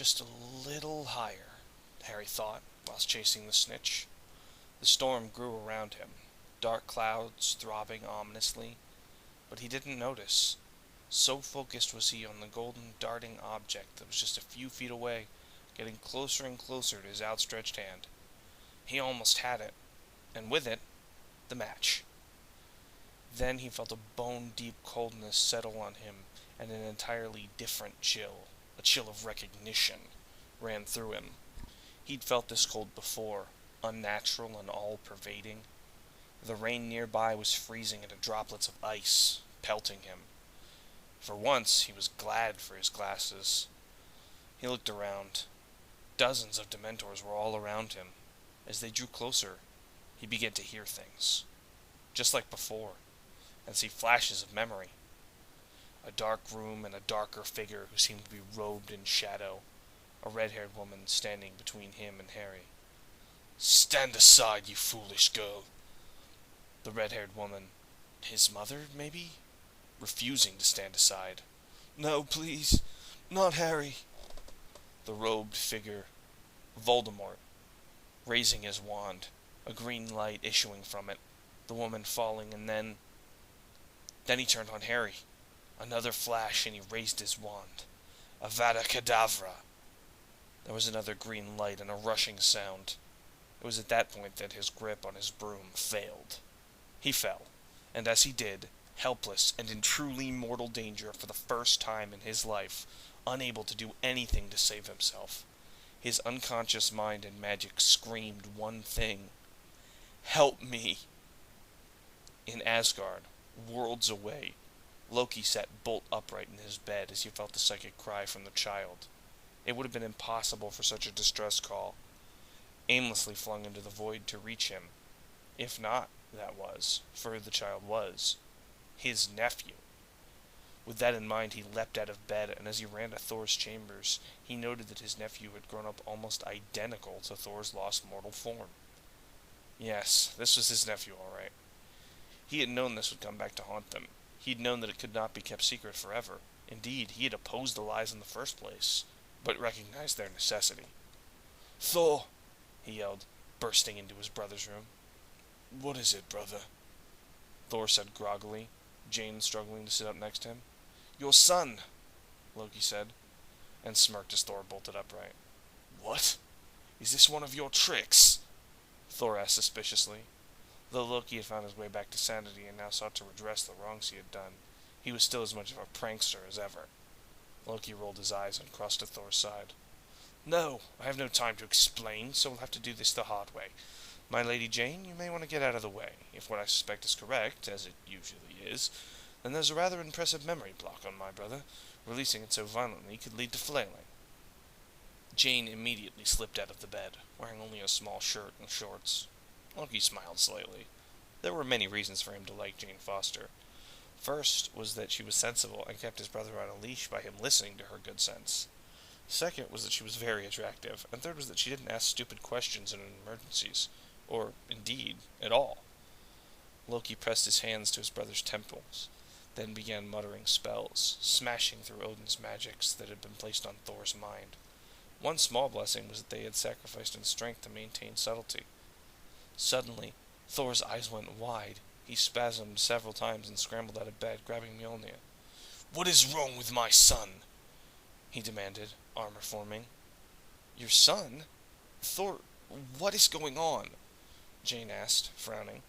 Just a little higher, Harry thought, whilst chasing the snitch. The storm grew around him, dark clouds throbbing ominously, but he didn't notice. So focused was he on the golden darting object that was just a few feet away, getting closer and closer to his outstretched hand. He almost had it, and with it, the match. Then he felt a bone-deep coldness settle on him, and an entirely different chill, a chill of recognition, ran through him. He'd felt this cold before, unnatural and all-pervading. The rain nearby was freezing into droplets of ice, pelting him. For once, he was glad for his glasses. He looked around. Dozens of Dementors were all around him. As they drew closer, he began to hear things, just like before, and see flashes of memory. A dark room and a darker figure who seemed to be robed in shadow, a red-haired woman standing between him and Harry. "Stand aside, you foolish girl." The red-haired woman, his mother, maybe? Refusing to stand aside. "No, please, not Harry." The robed figure, Voldemort, raising his wand, a green light issuing from it, the woman falling, and then he turned on Harry. Another flash, and he raised his wand. Avada Kedavra! There was another green light and a rushing sound. It was at that point that his grip on his broom failed. He fell, and as he did, helpless and in truly mortal danger for the first time in his life, unable to do anything to save himself, his unconscious mind and magic screamed one thing: "Help me!" In Asgard, worlds away, Loki sat bolt upright in his bed as he felt the psychic cry from the child. It would have been impossible for such a distress call, aimlessly flung into the void, to reach him. If not, that was, for the child was, his nephew. With that in mind, he leapt out of bed, and as he ran to Thor's chambers, he noted that his nephew had grown up almost identical to Thor's lost mortal form. Yes, this was his nephew, all right. He had known this would come back to haunt them. He had known that it could not be kept secret forever. Indeed, he had opposed the lies in the first place, but recognized their necessity. "Thor!" he yelled, bursting into his brother's room. "What is it, brother?" Thor said groggily, Jane struggling to sit up next to him. "Your son," Loki said, and smirked as Thor bolted upright. "What? Is this one of your tricks?" Thor asked suspiciously. Though Loki had found his way back to sanity and now sought to redress the wrongs he had done, he was still as much of a prankster as ever. Loki rolled his eyes and crossed to Thor's side. "No, I have no time to explain, so we'll have to do this the hard way. My Lady Jane, you may want to get out of the way. If what I suspect is correct, as it usually is, then there's a rather impressive memory block on my brother. Releasing it so violently could lead to flailing." Jane immediately slipped out of the bed, wearing only a small shirt and shorts. Loki smiled slightly. There were many reasons for him to like Jane Foster. First was that she was sensible and kept his brother on a leash by him listening to her good sense. Second was that she was very attractive, and third was that she didn't ask stupid questions in emergencies, or, indeed, at all. Loki pressed his hands to his brother's temples, then began muttering spells, smashing through Odin's magics that had been placed on Thor's mind. One small blessing was that they had sacrificed in strength to maintain subtlety. Suddenly, Thor's eyes went wide. He spasmed several times and scrambled out of bed, grabbing Mjolnir. "What is wrong with my son?" he demanded, armor forming. "Your son? Thor, what is going on?" Jane asked, frowning.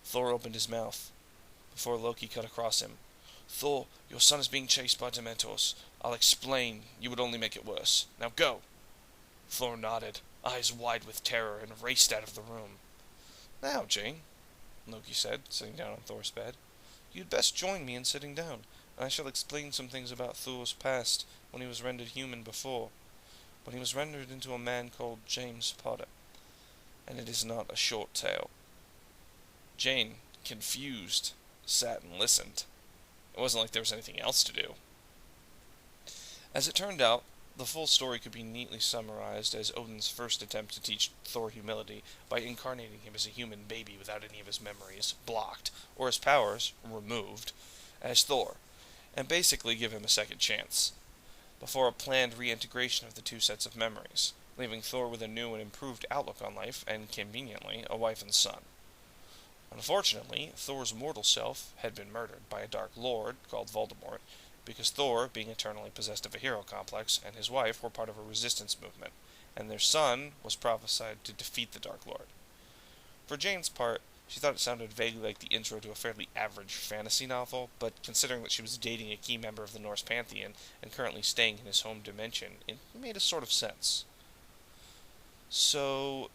Thor opened his mouth, before Loki cut across him. "Thor, your son is being chased by Dementors. I'll explain. You would only make it worse. Now go!" Thor nodded, eyes wide with terror, and raced out of the room. "Now, Jane," Loki said, sitting down on Thor's bed, "you'd best join me in sitting down, and I shall explain some things about Thor's past when he was rendered human before, when he was rendered into a man called James Potter, and it is not a short tale." Jane, confused, sat and listened. It wasn't like there was anything else to do. As it turned out, the full story could be neatly summarized as Odin's first attempt to teach Thor humility by incarnating him as a human baby without any of his memories blocked, or his powers removed, as Thor, and basically give him a second chance. before a planned reintegration of the two sets of memories, leaving Thor with a new and improved outlook on life and, conveniently, a wife and son. Unfortunately, Thor's mortal self had been murdered by a Dark Lord called Voldemort, because Thor, being eternally possessed of a hero complex, and his wife were part of a resistance movement, and their son was prophesied to defeat the Dark Lord. For Jane's part, she thought it sounded vaguely like the intro to a fairly average fantasy novel, but considering that she was dating a key member of the Norse pantheon and currently staying in his home dimension, it made a sort of sense. So,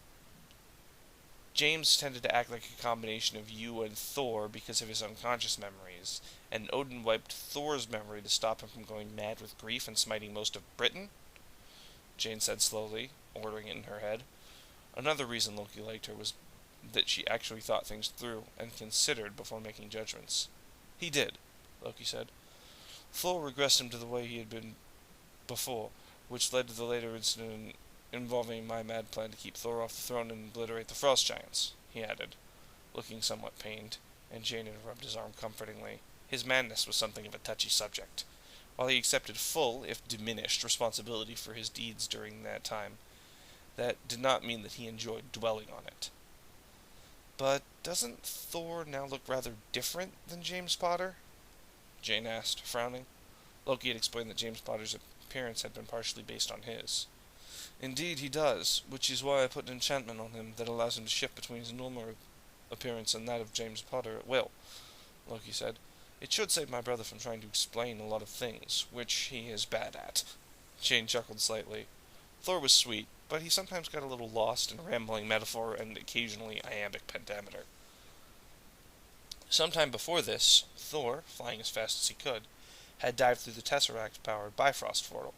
James tended to act like a combination of you and Thor because of his unconscious memories, and Odin wiped Thor's memory to stop him from going mad with grief and smiting most of Britain? Jane said slowly, ordering it in her head. Another reason Loki liked her was that she actually thought things through and considered before making judgments. He did, Loki said. Thor regressed him to the way he had been before, which led to the later incident involving my mad plan to keep Thor off the throne and obliterate the Frost Giants, he added, looking somewhat pained, and Janet rubbed his arm comfortingly. His madness was something of a touchy subject. While he accepted full, if diminished, responsibility for his deeds during that time, that did not mean that he enjoyed dwelling on it. But doesn't Thor now look rather different than James Potter? Jane asked, frowning. Loki had explained that James Potter's appearance had been partially based on his. Indeed he does, which is why I put an enchantment on him that allows him to shift between his normal appearance and that of James Potter at will, Loki said. It should save my brother from trying to explain a lot of things, which he is bad at. Jane chuckled slightly. Thor was sweet, but he sometimes got a little lost in rambling metaphor and occasionally iambic pentameter. Sometime before this, Thor, flying as fast as he could, had dived through the Tesseract-powered Bifrost portal.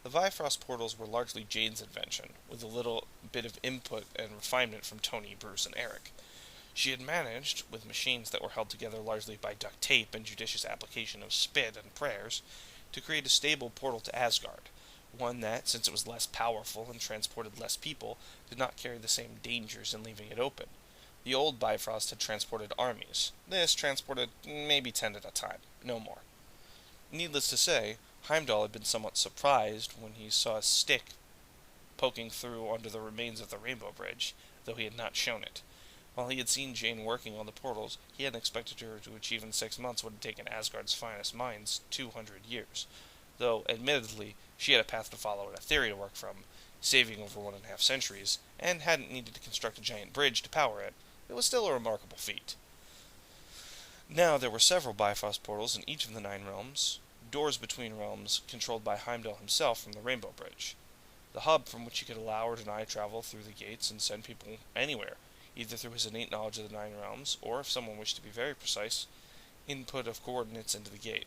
The Bifrost portals were largely Jane's invention, with a little bit of input and refinement from Tony, Bruce, and Eric. She had managed, with machines that were held together largely by duct tape and judicious application of spit and prayers, to create a stable portal to Asgard, one that, since it was less powerful and transported less people, did not carry the same dangers in leaving it open. The old Bifrost had transported armies. This transported maybe 10 at a time, no more. Needless to say, Heimdall had been somewhat surprised when he saw a stick poking through under the remains of the Rainbow Bridge, though he had not shown it. While he had seen Jane working on the portals, he hadn't expected her to achieve in 6 months what had taken Asgard's finest minds 200 years, though, admittedly, she had a path to follow and a theory to work from, saving over 1.5 centuries, and hadn't needed to construct a giant bridge to power it. It was still a remarkable feat. Now there were several Bifrost portals in each of the 9 realms, doors between realms controlled by Heimdall himself from the Rainbow Bridge, the hub from which he could allow or deny travel through the gates and send people anywhere, either through his innate knowledge of the 9 realms, or, if someone wished to be very precise, input of coordinates into the gate.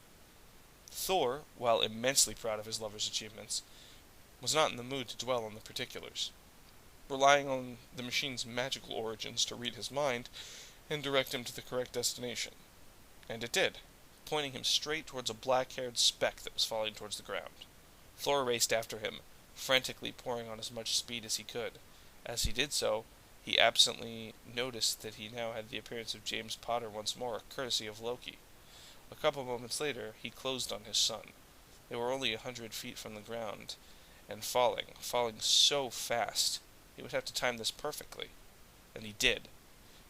Thor, while immensely proud of his lover's achievements, was not in the mood to dwell on the particulars, relying on the machine's magical origins to read his mind and direct him to the correct destination. And it did, pointing him straight towards a black-haired speck that was falling towards the ground. Thor raced after him, frantically pouring on as much speed as he could. As he did so, he absently noticed that he now had the appearance of James Potter once more, courtesy of Loki. A couple moments later, he closed on his son. They were only 100 feet from the ground, and falling so fast, he would have to time this perfectly. And he did.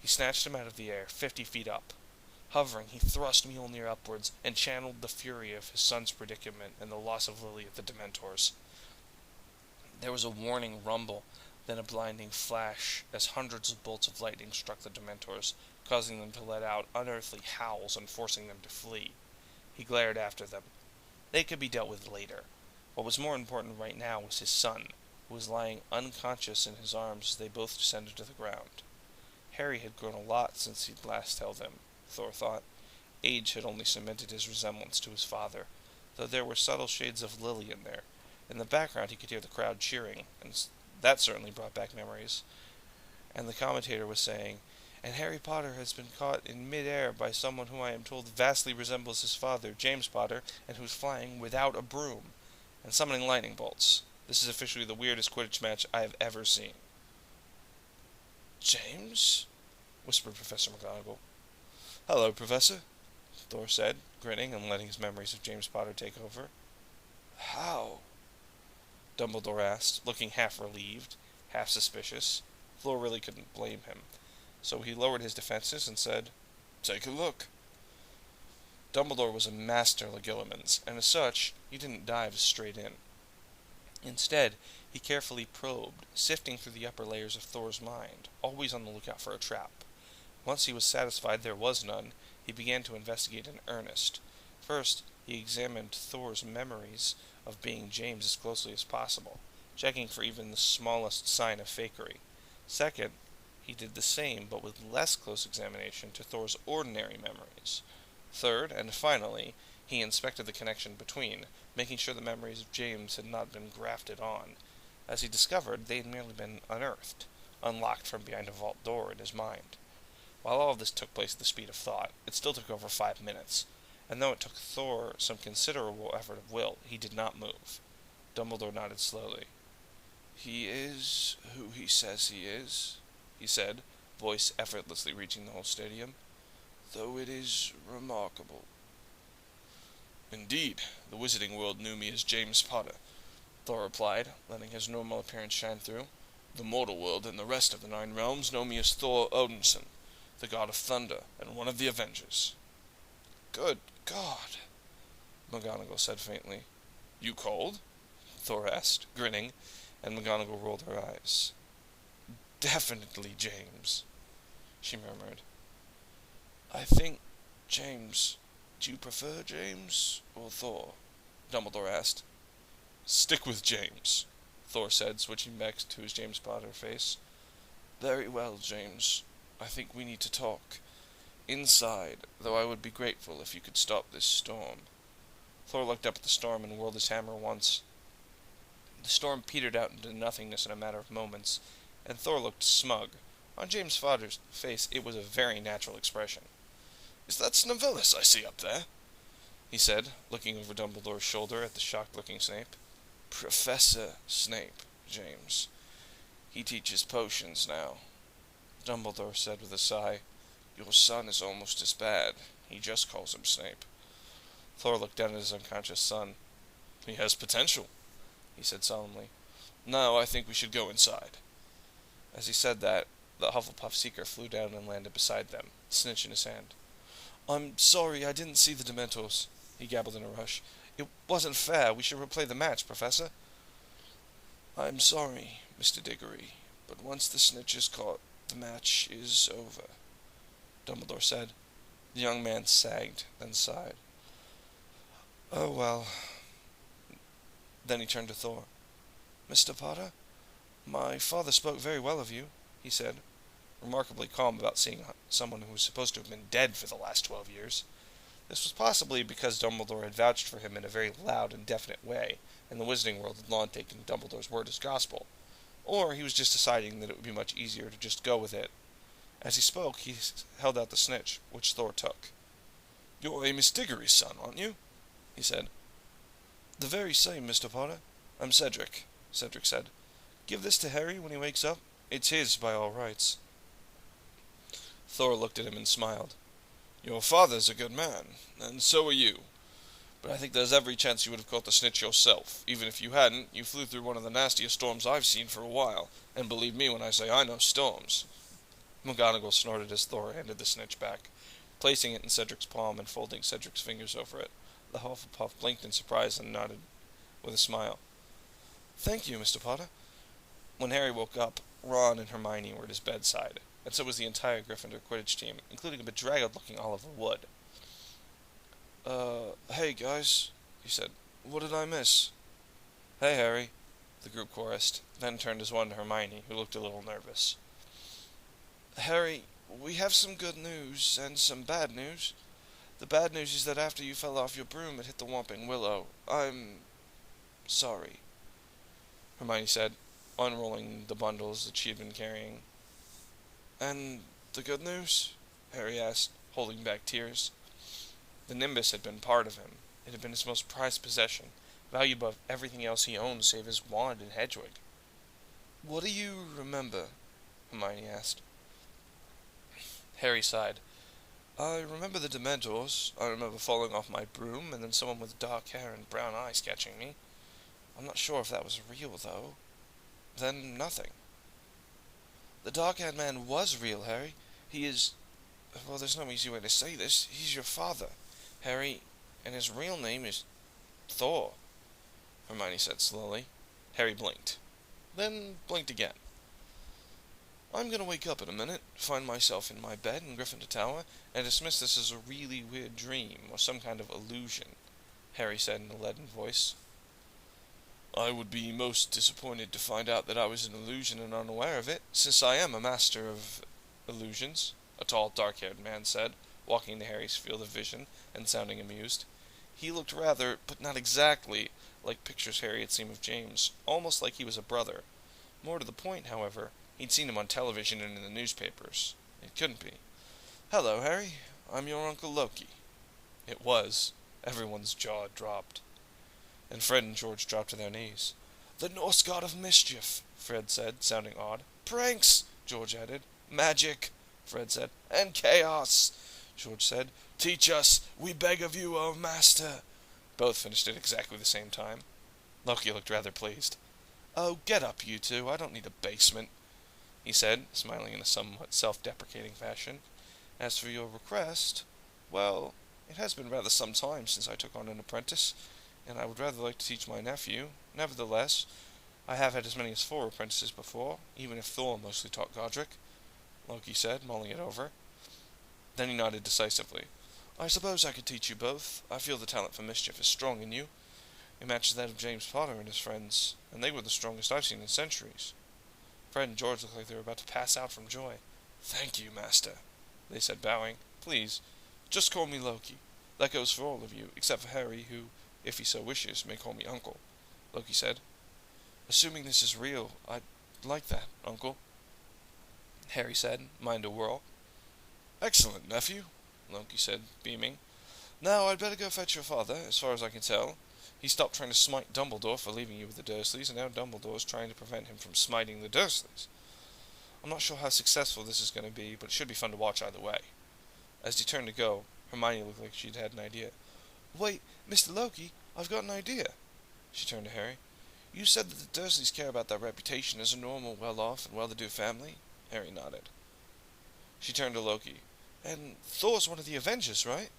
He snatched him out of the air, 50 feet up. Hovering, he thrust Mjolnir upwards, and channeled the fury of his son's predicament and the loss of Lily at the Dementors. There was a warning rumble, then a blinding flash, as hundreds of bolts of lightning struck the Dementors, causing them to let out unearthly howls and forcing them to flee. He glared after them. They could be dealt with later. What was more important right now was his son, who was lying unconscious in his arms as they both descended to the ground. Harry had grown a lot since he'd last held him, Thor thought. Age had only cemented his resemblance to his father, though there were subtle shades of Lily in there. In the background he could hear the crowd cheering, and that certainly brought back memories. And the commentator was saying, "And Harry Potter has been caught in mid-air by someone who I am told vastly resembles his father, James Potter, and who's flying without a broom, and summoning lightning bolts. This is officially the weirdest Quidditch match I have ever seen." "James?" whispered Professor McGonagall. "Hello, Professor," Thor said, grinning and letting his memories of James Potter take over. How? Dumbledore asked, looking half relieved, half suspicious. Thor really couldn't blame him, so he lowered his defenses and said, Take a look. Dumbledore was a master Legilimens, and as such, he didn't dive straight in. Instead, he carefully probed, sifting through the upper layers of Thor's mind, always on the lookout for a trap. Once he was satisfied there was none, he began to investigate in earnest. First, he examined Thor's memories of being James as closely as possible, checking for even the smallest sign of fakery. Second, he did the same, but with less close examination, to Thor's ordinary memories. Third, and finally, he inspected the connection between, making sure the memories of James had not been grafted on. As he discovered, they had merely been unearthed, unlocked from behind a vault door in his mind. While all of this took place at the speed of thought, it still took over 5 minutes, and though it took Thor some considerable effort of will, he did not move. Dumbledore nodded slowly. He is who he says he is, he said, voice effortlessly reaching the whole stadium, though it is remarkable. Indeed, the Wizarding World knew me as James Potter, Thor replied, letting his normal appearance shine through. The mortal world and the rest of the 9 realms know me as Thor Odinson, the god of thunder and one of the Avengers. Good God, McGonagall said faintly. You cold? Thor asked, grinning, and McGonagall rolled her eyes. Definitely James, she murmured. I think James. Do you prefer James or Thor? Dumbledore asked. Stick with James, Thor said, switching back to his James Potter face. Very well, James. I think we need to talk. Inside, though I would be grateful if you could stop this storm. Thor looked up at the storm and whirled his hammer once. The storm petered out into nothingness in a matter of moments, and Thor looked smug. On James Potter's face it was a very natural expression. Is that Snavelis I see up there? He said, looking over Dumbledore's shoulder at the shocked-looking Snape. Professor Snape, James. He teaches potions now. Dumbledore said with a sigh. Your son is almost as bad. He just calls him Snape. Thor looked down at his unconscious son. He has potential, he said solemnly. Now I think we should go inside. As he said that, the Hufflepuff Seeker flew down and landed beside them, snitch in his hand. I'm sorry, I didn't see the Dementors, he gabbled in a rush. It wasn't fair. We should replay the match, Professor. I'm sorry, Mr. Diggory, but once the snitch is caught, the match is over, Dumbledore said. The young man sagged, then sighed. Oh, well. Then he turned to Thor. Mr. Potter, my father spoke very well of you, he said, remarkably calm about seeing someone who was supposed to have been dead for the last 12 years. This was possibly because Dumbledore had vouched for him in a very loud and definite way, and the Wizarding World had long taken Dumbledore's word as gospel. Or he was just deciding that it would be much easier to just go with it. As he spoke, he held out the snitch, which Thor took. You're Amos Diggory's son, aren't you? He said. The very same, Mr. Potter. I'm Cedric, Cedric said. Give this to Harry when he wakes up. It's his by all rights. Thor looked at him and smiled. Your father's a good man, and so are you. But I think there's every chance you would have caught the snitch yourself. Even if you hadn't, you flew through one of the nastiest storms I've seen for a while, and believe me when I say I know storms. McGonagall snorted as Thor handed the snitch back, placing it in Cedric's palm and folding Cedric's fingers over it. The Hufflepuff blinked in surprise and nodded with a smile. Thank you, Mr. Potter. When Harry woke up, Ron and Hermione were at his bedside, and so was the entire Gryffindor Quidditch team, including a bedraggled-looking Oliver Wood. Hey guys, he said. What did I miss? Hey, Harry, the group chorused, then turned as one to Hermione, who looked a little nervous. Harry, we have some good news and some bad news. The bad news is that after you fell off your broom, it hit the Whomping Willow. I'm sorry, Hermione said, unrolling the bundles that she had been carrying. And the good news? Harry asked, holding back tears. The Nimbus had been part of him. It had been his most prized possession, valued above everything else he owned save his wand and Hedwig. What do you remember? Hermione asked. Harry sighed. I remember the Dementors. I remember falling off my broom, and then someone with dark hair and brown eyes catching me. not sure if that was real, though. Then nothing. The dark-haired man was real, Harry. He is... Well, there's no easy way to say this. He's your father, Harry, and his real name is Thor, Hermione said slowly. Harry blinked, then blinked again. I'm going to wake up in a minute, find myself in my bed in Gryffindor Tower, and dismiss this as a really weird dream or some kind of illusion, Harry said in a leaden voice. I would be most disappointed to find out that I was an illusion and unaware of it, since I am a master of illusions, a tall, dark-haired man said, walking into Harry's field of vision and sounding amused. He looked rather, but not exactly, like pictures Harry had seen of James, almost like he was a brother. More to the point, however, he'd seen him on television and in the newspapers. It couldn't be. Hello, Harry. I'm your Uncle Loki. It was. Everyone's jaw dropped. And Fred and George dropped to their knees. The Norse god of mischief, Fred said, sounding odd. Pranks, George added. Magic, Fred said. And chaos, George said. Teach us, we beg of you, O master. Both finished at exactly the same time. Loki looked rather pleased. Oh, get up, you two. I don't need a basement, he said, smiling in a somewhat self-deprecating fashion. As for your request, well, it has been rather some time since I took on an apprentice, and I would rather like to teach my nephew. Nevertheless, I have had as many as 4 apprentices before, even if Thor mostly taught Godric, Loki said, mulling it over. Then he nodded decisively. I suppose I could teach you both. I feel the talent for mischief is strong in you. It matches that of James Potter and his friends, and they were the strongest I've seen in centuries. Fred and George looked like they were about to pass out from joy. Thank you, master, they said, bowing. Please, just call me Loki. That goes for all of you, except for Harry, who, if he so wishes, may call me Uncle, Loki said. Assuming this is real, I'd like that, Uncle, Harry said, mind a whirl. Excellent, nephew, Loki said, beaming. Now I'd better go fetch your father, as far as I can tell. He stopped trying to smite Dumbledore for leaving you with the Dursleys, and now Dumbledore's trying to prevent him from smiting the Dursleys. I'm not sure how successful this is going to be, but it should be fun to watch either way. As he turned to go, Hermione looked like she'd had an idea. Wait, Mr. Loki, I've got an idea. She turned to Harry. You said that the Dursleys care about their reputation as a normal, well-off, and well-to-do family? Harry nodded. She turned to Loki. And Thor's one of the Avengers, right?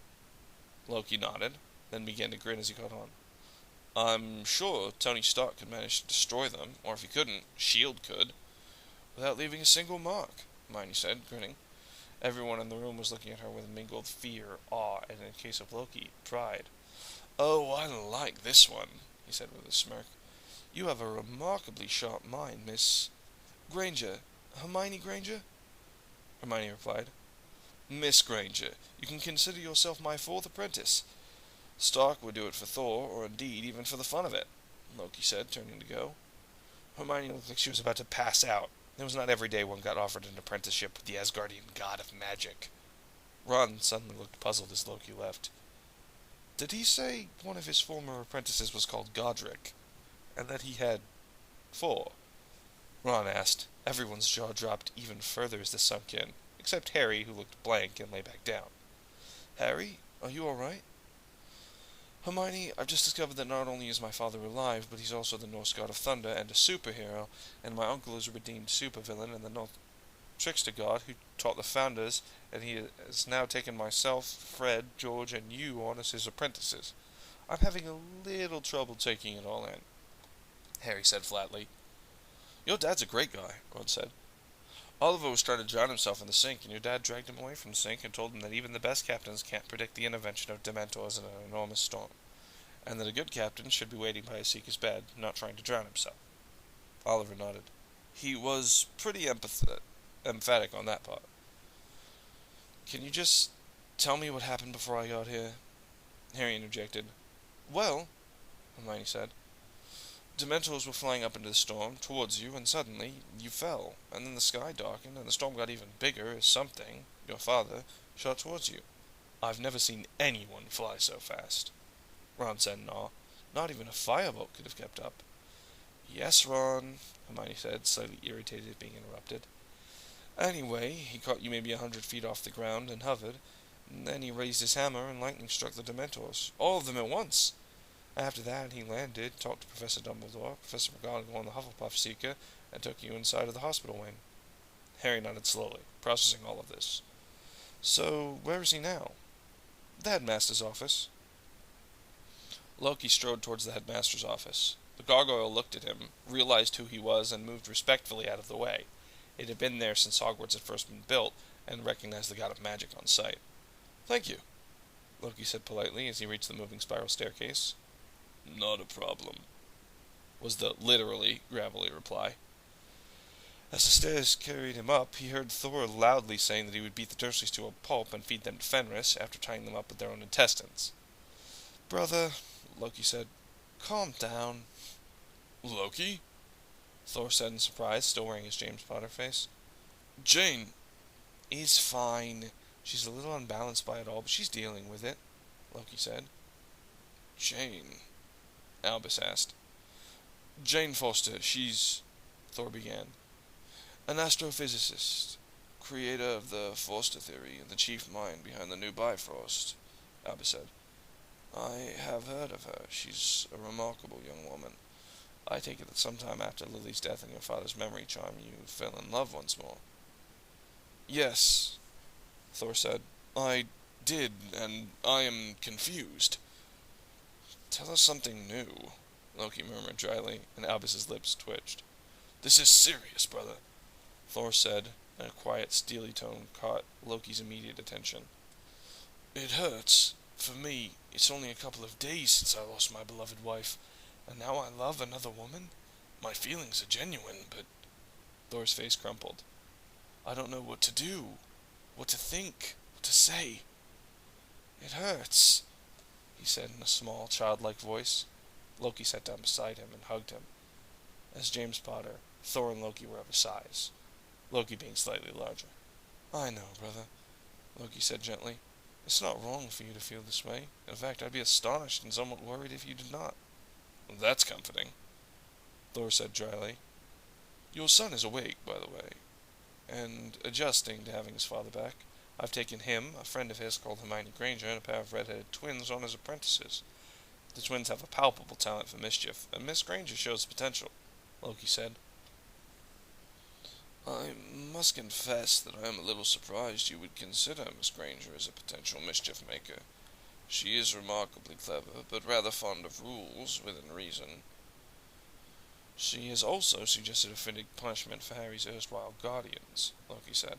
Loki nodded, then began to grin as he caught on. I'm sure Tony Stark could manage to destroy them, or if he couldn't, S.H.I.E.L.D. could, without leaving a single mark, Hermione said, grinning. Everyone in the room was looking at her with mingled fear, awe, and in case of Loki, pride. Oh, I like this one, he said with a smirk. You have a remarkably sharp mind, Miss Granger. Hermione Granger? Hermione replied. Miss Granger, you can consider yourself my 4th apprentice. Stark would do it for Thor, or indeed even for the fun of it, Loki said, turning to go. Hermione looked like she was about to pass out. It was not every day one got offered an apprenticeship with the Asgardian god of magic. Ron suddenly looked puzzled as Loki left. Did he say one of his former apprentices was called Godric, and that he had 4? Ron asked. Everyone's jaw dropped even further as this sunk in, except Harry, who looked blank and lay back down. Harry, are you all right? Hermione, I've just discovered that not only is my father alive, but he's also the Norse god of thunder and a superhero, and my uncle is a redeemed supervillain and the North trickster god who taught the founders, and he has now taken myself, Fred, George, and you on as his apprentices. I'm having a little trouble taking it all in, Harry said flatly. Your dad's a great guy, Ron said. Oliver was trying to drown himself in the sink, and your dad dragged him away from the sink and told him that even the best captains can't predict the intervention of Dementors in an enormous storm, and that a good captain should be waiting by his seeker's bed, not trying to drown himself. Oliver nodded. He was pretty emphatic on that part. Can you just tell me what happened before I got here? Harry interjected. Well, Hermione said, Dementors were flying up into the storm, towards you, and suddenly you fell, and then the sky darkened, and the storm got even bigger as something, your father, shot towards you. I've never seen anyone fly so fast. Ron said in awe. Not even a firebolt could have kept up. Yes, Ron, Hermione said, slightly irritated at being interrupted. Anyway, he caught you maybe 100 feet off the ground and hovered, and then he raised his hammer and lightning struck the Dementors, all of them at once. After that, he landed, talked to Professor Dumbledore, Professor McGonagall, and the Hufflepuff Seeker, and took you inside of the hospital wing. Harry nodded slowly, processing all of this. So, where is he now? The headmaster's office. Loki strode towards the headmaster's office. The gargoyle looked at him, realized who he was, and moved respectfully out of the way. It had been there since Hogwarts had first been built, and recognized the god of magic on sight. "Thank you," Loki said politely as he reached the moving spiral staircase. "Not a problem," was the literally gravelly reply. As the stairs carried him up, he heard Thor loudly saying that he would beat the Dursleys to a pulp and feed them to Fenris after tying them up with their own intestines. "Brother," Loki said, "calm down." "Loki?" Thor said in surprise, still wearing his James Potter face. "Jane is fine. She's a little unbalanced by it all, but she's dealing with it," Loki said. "Jane?" Albus asked. "Jane Foster, she's..." Thor began. "An astrophysicist, creator of the Forster theory, and the chief mind behind the new Bifrost," Albus said. "I have heard of her. She's a remarkable young woman. I take it that sometime after Lily's death and your father's memory charm, you fell in love once more." "Yes," Thor said. "I did, and I am confused." "Tell us something new," Loki murmured dryly, and Albus's lips twitched. "This is serious, brother," Thor said, and a quiet, steely tone caught Loki's immediate attention. "It hurts. For me, it's only a couple of days since I lost my beloved wife, and now I love another woman. My feelings are genuine, but..." Thor's face crumpled. "I don't know what to do, what to think, what to say. It hurts," he said in a small, childlike voice. Loki sat down beside him and hugged him. As James Potter, Thor and Loki were of a size, Loki being slightly larger. "I know, brother," Loki said gently. "It's not wrong for you to feel this way. In fact, I'd be astonished and somewhat worried if you did not." "That's comforting," Thor said dryly. "Your son is awake, by the way, and adjusting to having his father back. I've taken him, a friend of his called Hermione Granger, and a pair of red-headed twins on as apprentices. The twins have a palpable talent for mischief, and Miss Granger shows potential," Loki said. "I must confess that I am a little surprised you would consider Miss Granger as a potential mischief maker. She is remarkably clever, but rather fond of rules, within reason." "She has also suggested a fitting punishment for Harry's erstwhile guardians," Loki said.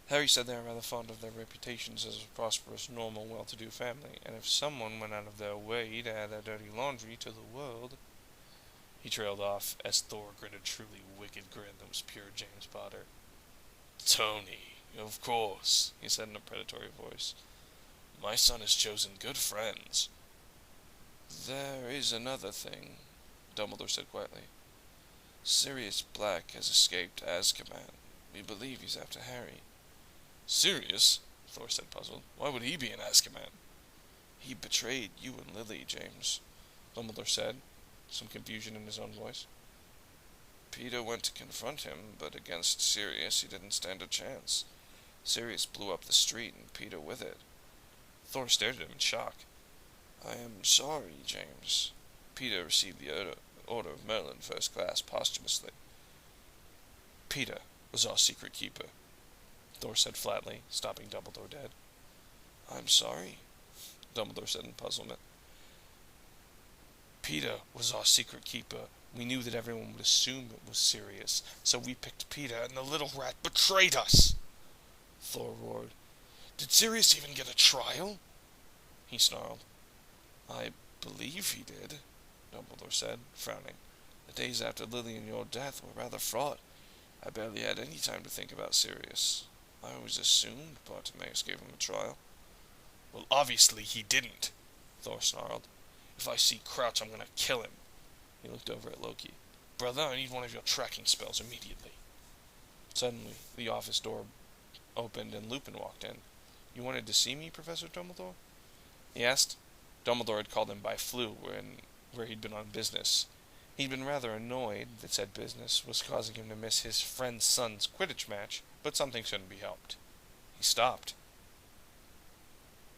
"Harry said they are rather fond of their reputations as a prosperous, normal, well-to-do family, and if someone went out of their way to add their dirty laundry to the world..." He trailed off as Thor grinned a truly wicked grin that was pure James Potter. "Tony, of course," he said in a predatory voice. "My son has chosen good friends." "There is another thing," Dumbledore said quietly. "Sirius Black has escaped Azkaban. We believe he's after Harry." "Sirius?" Thor said, puzzled. "Why would he be in Azkaban?" "He betrayed you and Lily, James," Dumbledore said, some confusion in his own voice. "Peter went to confront him, but against Sirius he didn't stand a chance. Sirius blew up the street, and Peter with it." Thor stared at him in shock. "I am sorry, James. Peter received the Order of Merlin First Class posthumously." "Peter was our secret keeper," Thor said flatly, stopping Dumbledore dead. "I'm sorry?" Dumbledore said in puzzlement. "Peter was our secret keeper. We knew that everyone would assume it was Sirius, so we picked Peter, and the little rat betrayed us!" Thor roared. "Did Sirius even get a trial?" He snarled. "I believe he did," Dumbledore said, frowning. "The days after Lily and your death were rather fraught. I barely had any time to think about Sirius. I always assumed Bartimaeus gave him a trial." "Well, obviously he didn't," Thor snarled. "If I see Crouch, I'm gonna kill him." He looked over at Loki. "Brother, I need one of your tracking spells immediately." Suddenly, the office door opened and Lupin walked in. "You wanted to see me, Professor Dumbledore?" he asked. Dumbledore had called him by flu where he'd been on business. He'd been rather annoyed that said business was causing him to miss his friend's son's Quidditch match, but something couldn't be helped. He stopped.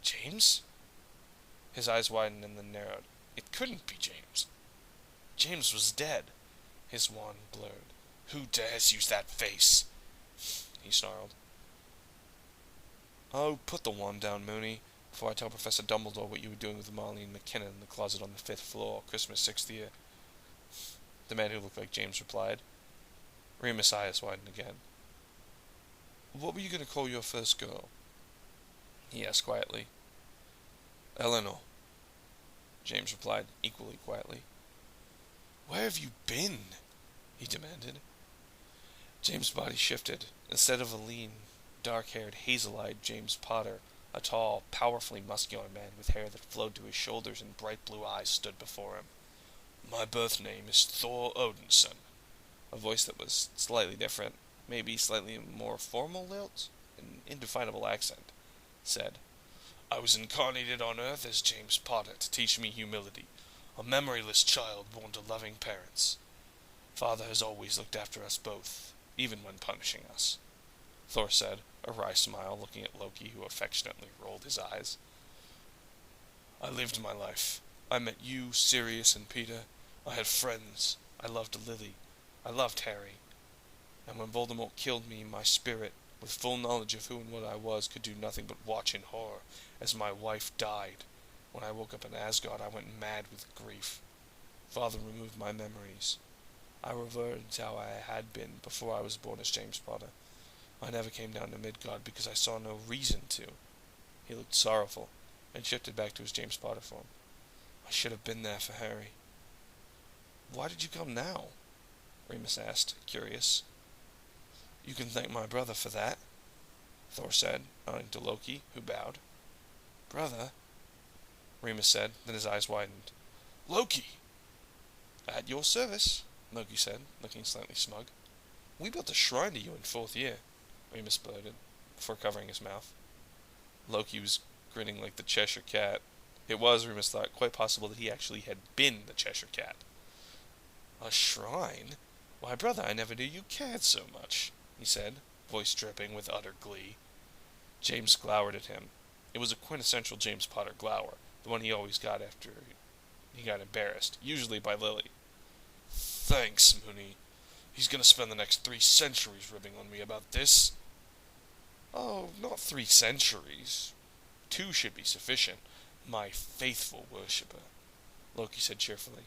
"James?" His eyes widened and then narrowed. It couldn't be James. James was dead. His wand blurred. Who dares use that face? He snarled. Oh, put the wand down, Moony, before I tell Professor Dumbledore what you were doing with Marlene McKinnon in the closet on the 5th floor, Christmas 6th year. The man who looked like James replied. Remus' eyes widened again. What were you going to call your first girl? He asked quietly. Eleanor. James replied equally quietly. Where have you been? He demanded. James' body shifted. Instead of a lean, dark-haired, hazel-eyed James Potter, a tall, powerfully muscular man with hair that flowed to his shoulders and bright blue eyes stood before him. My birth name is Thor Odinson. A voice that was slightly different, maybe slightly more formal lilt, an indefinable accent, said, I was incarnated on Earth as James Potter to teach me humility, a memoryless child born to loving parents. Father has always looked after us both, even when punishing us, Thor said, a wry smile looking at Loki, who affectionately rolled his eyes. I lived my life. I met you, Sirius, and Peter. I had friends. I loved Lily. I loved Harry. And when Voldemort killed me, my spirit, with full knowledge of who and what I was, could do nothing but watch in horror as my wife died. When I woke up in Asgard, I went mad with grief. Father removed my memories. I reverted to how I had been before I was born as James Potter. I never came down to Midgard because I saw no reason to. He looked sorrowful, and shifted back to his James Potter form. I should have been there for Harry. Why did you come now? Remus asked, curious. You can thank my brother for that, Thor said, nodding to Loki, who bowed. Brother? Remus said, then his eyes widened. Loki! At your service, Loki said, looking slightly smug. We built a shrine to you in 4th year, Remus blurted, before covering his mouth. Loki was grinning like the Cheshire Cat. It was, Remus thought, quite possible that he actually had been the Cheshire Cat. A shrine? Why, brother, I never knew you cared so much, he said, voice dripping with utter glee. James glowered at him. It was a quintessential James Potter glower, the one he always got after he got embarrassed, usually by Lily. Thanks, Moony. He's going to spend the next 3 centuries ribbing on me about this. Oh, not 3 centuries. 2 should be sufficient. My faithful worshipper, Loki said cheerfully.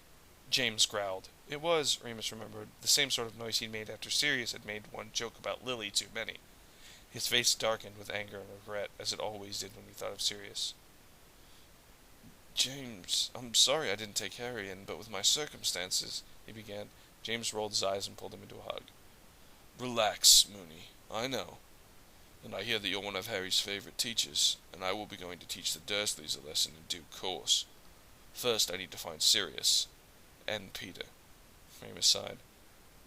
James growled. It was, Remus remembered, the same sort of noise he'd made after Sirius had made one joke about Lily too many. His face darkened with anger and regret, as it always did when he thought of Sirius. James, I'm sorry I didn't take Harry in, but with my circumstances, he began. James rolled his eyes and pulled him into a hug. Relax, Moony. I know. And I hear that you're one of Harry's favorite teachers, and I will be going to teach the Dursleys a lesson in due course. First, I need to find Sirius. And Peter. Remus sighed.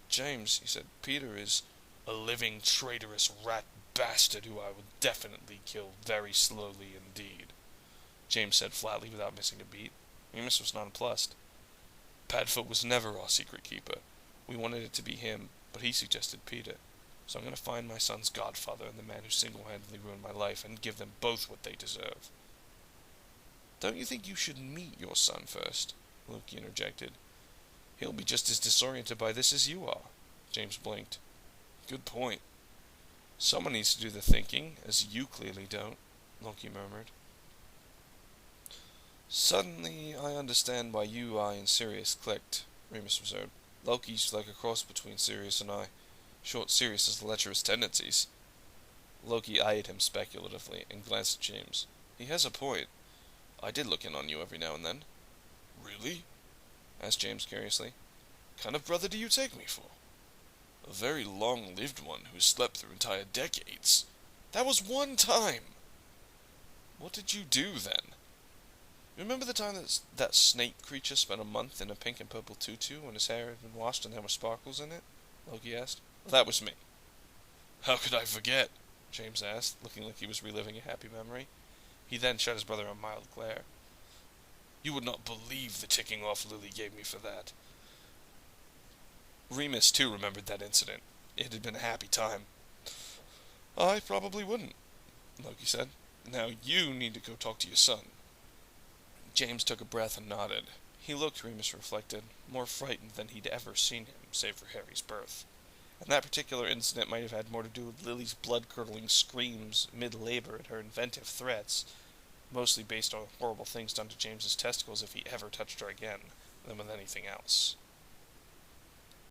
James, he said, Peter is a living, traitorous rat bastard who I will definitely kill very slowly indeed, James said flatly without missing a beat. Remus was nonplussed. Padfoot was never our secret keeper. We wanted it to be him, but he suggested Peter. So I'm going to find my son's godfather and the man who single-handedly ruined my life and give them both what they deserve. Don't you think you should meet your son first? Loki interjected. He'll be just as disoriented by this as you are. James blinked. Good point. Someone needs to do the thinking, as you clearly don't, Loki murmured. Suddenly, I understand why you, I, and Sirius clicked, Remus observed. Loki's like a cross between Sirius and I. Short Sirius has lecherous tendencies. Loki eyed him speculatively and glanced at James. He has a point. I did look in on you every now and then. Really? Asked James curiously. Kind of brother do you take me for? A very long-lived one who slept through entire decades. That was one time! What did you do, then? Remember the time that snake creature spent a month in a pink and purple tutu when his hair had been washed and there were sparkles in it? Loki asked. That was me. How could I forget? James asked, looking like he was reliving a happy memory. He then shot his brother a mild glare. You would not believe the ticking off Lily gave me for that. Remus, too, remembered that incident. It had been a happy time. I probably wouldn't, Loki said. Now you need to go talk to your son. James took a breath and nodded. He looked, Remus reflected, more frightened than he'd ever seen him, save for Harry's birth. And that particular incident might have had more to do with Lily's blood-curdling screams mid-labor and her inventive threats, mostly based on horrible things done to James's testicles if he ever touched her again, than with anything else.